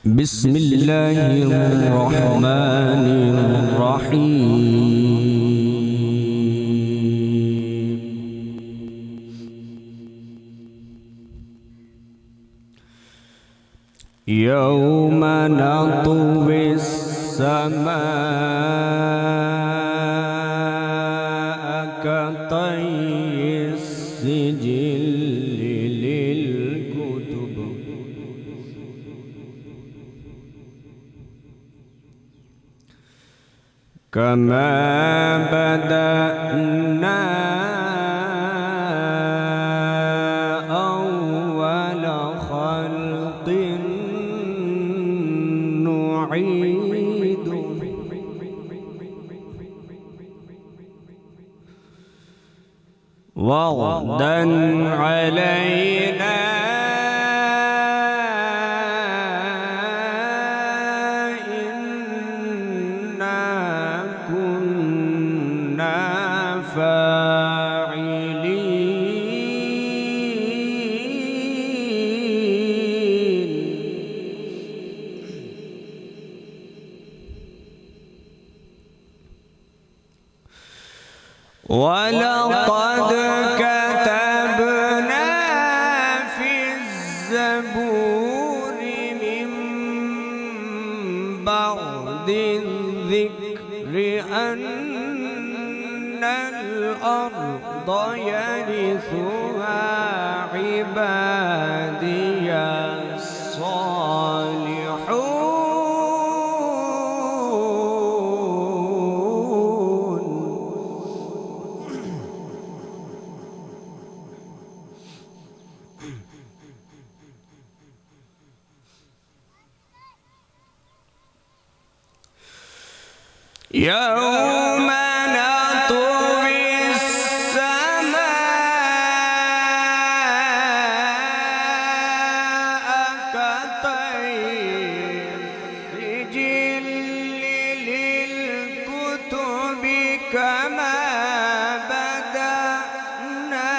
بسم الله الرحمن الرحيم. يوم نطوي السماء كطي السجل للكتب كما بدأنا أول خلق نعيده وعدا علينا فاعلين. ولقد كتبنا في الزبور من بعد الذكر أن الأرض يرثها عبادي الصالحون. يوم نطوي السماء كطي السجل للكتب كما بدأنا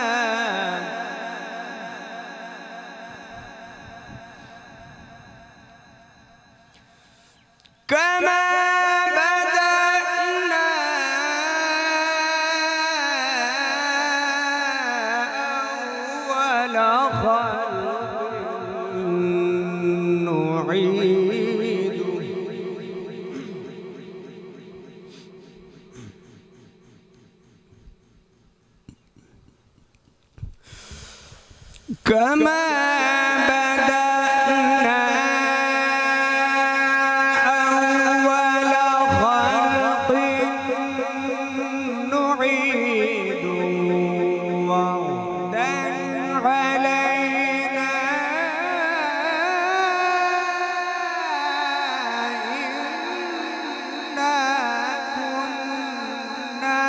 أول خلق نعيده كما بدأنا أول خلق نعيده وعدا علينا إنا كنا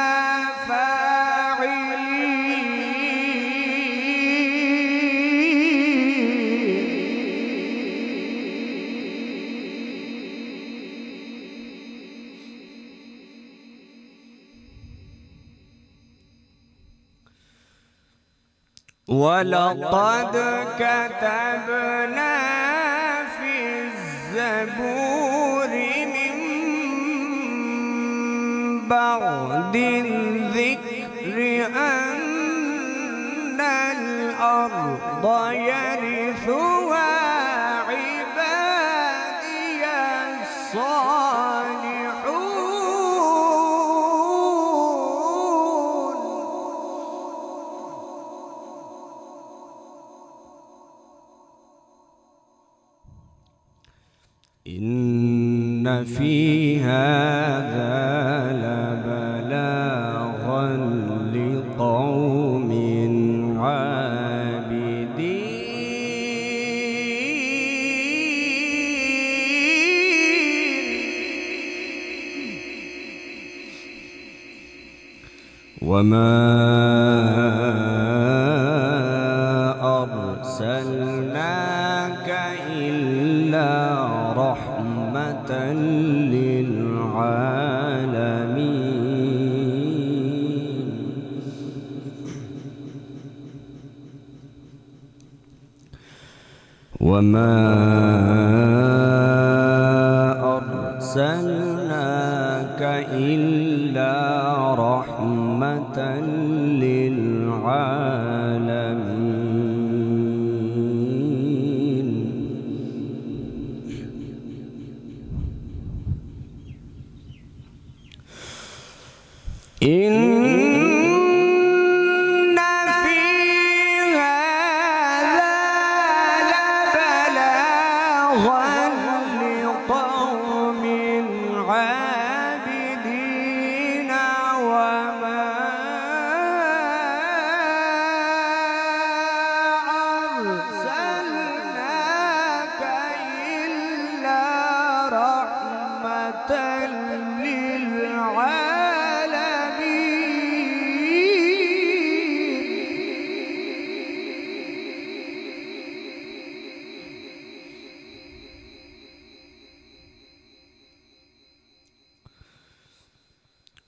ولقد كتبنا في الزبور من بعد الذكر أن الأرض يرثها عبادي الصالحون. إن في هذا لبلاغا لقوم عابدين. وما أرسلناك إلا رحمة للعالمين. وما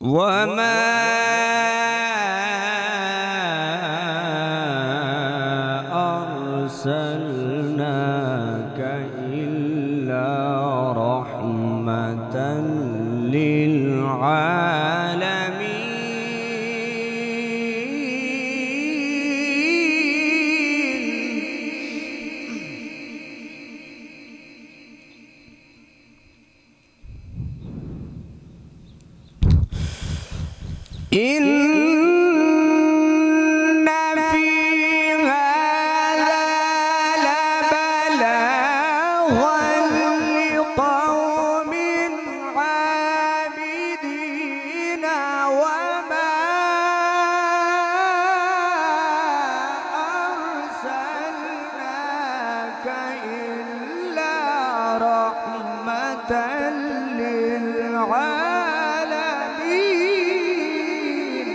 وما أرسلناك إلا رحمة للعالمين. إن في هذا لبلاغا لقوم عابدين وما أرسلناك إلا رحمة للعالمين.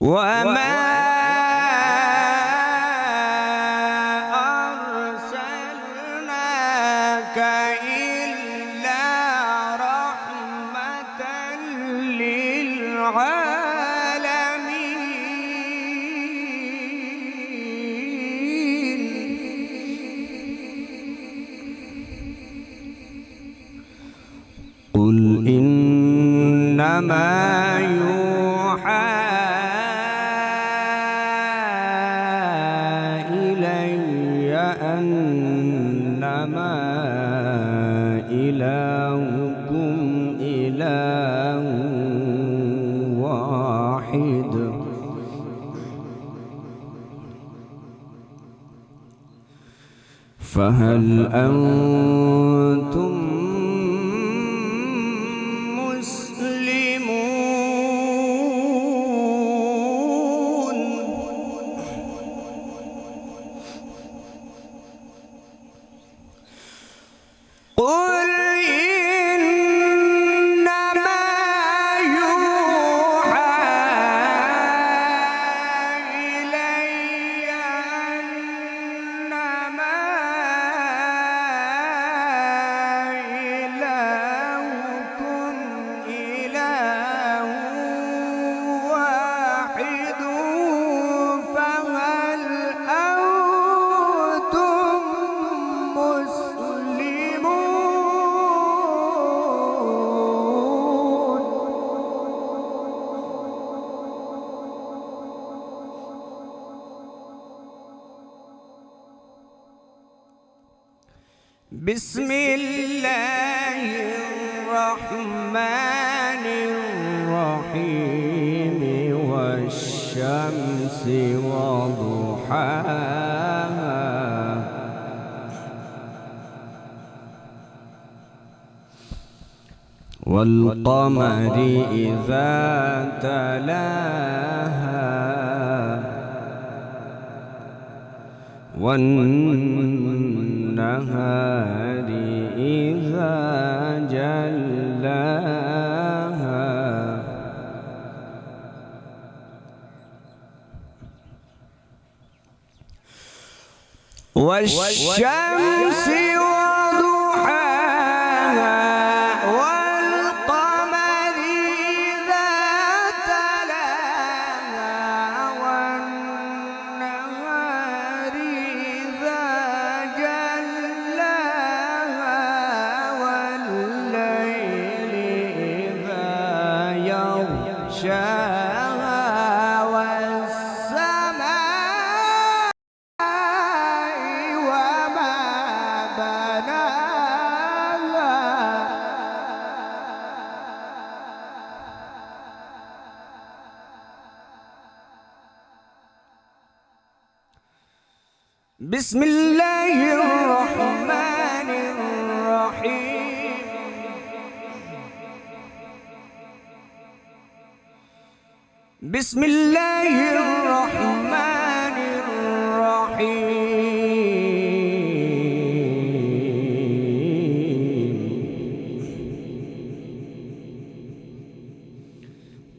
وما أرسلناك إلا رحمة للعالمين. قل إنما يوحى أنما إلهكم إله واحد فهل أنتم قل إنما يوحى إلي أنما إلهكم إله واحد فهل أنتم بسم الله الرحمن الرحيم والشمس وضحاها والقمر إذا تلاها والنهار إذا جلاها والشمس وضحاها والقمر إذا تلاها والنهار بسم الله الرحمن الرحيم. بسم الله الرحمن الرحيم.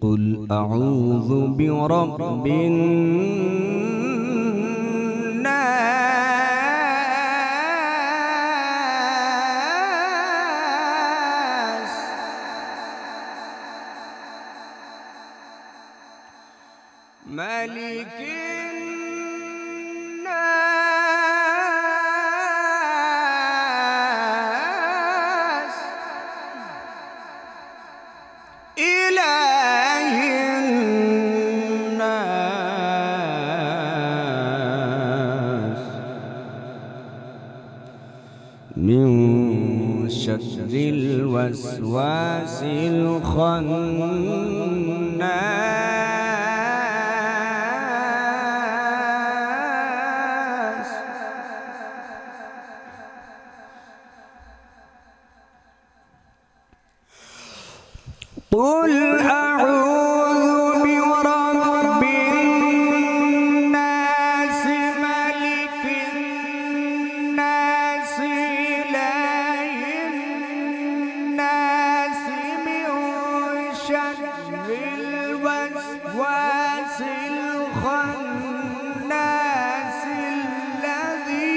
قل أعوذ برب الناس ملك الناس إله الناس من شر الوسواس الخناس. قل أعوذ برب الناس ملك الناس إله الناس من شر الوسواس الخناس الذي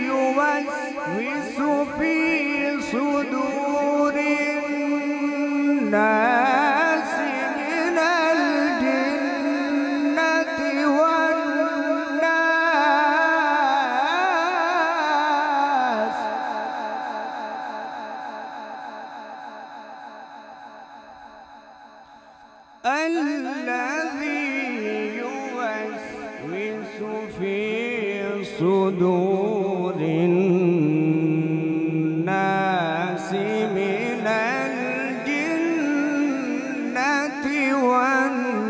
يوسوس في صدور الناس من الجنة والناس. الذي يوسوس في صدور الناس من الجنة والناس.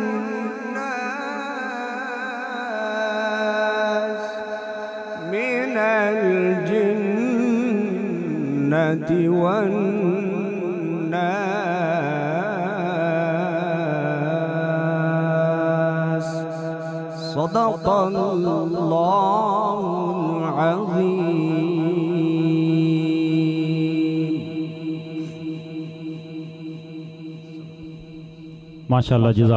من الجنة والناس. صدق الله العظيم. ما شاء الله. جزاك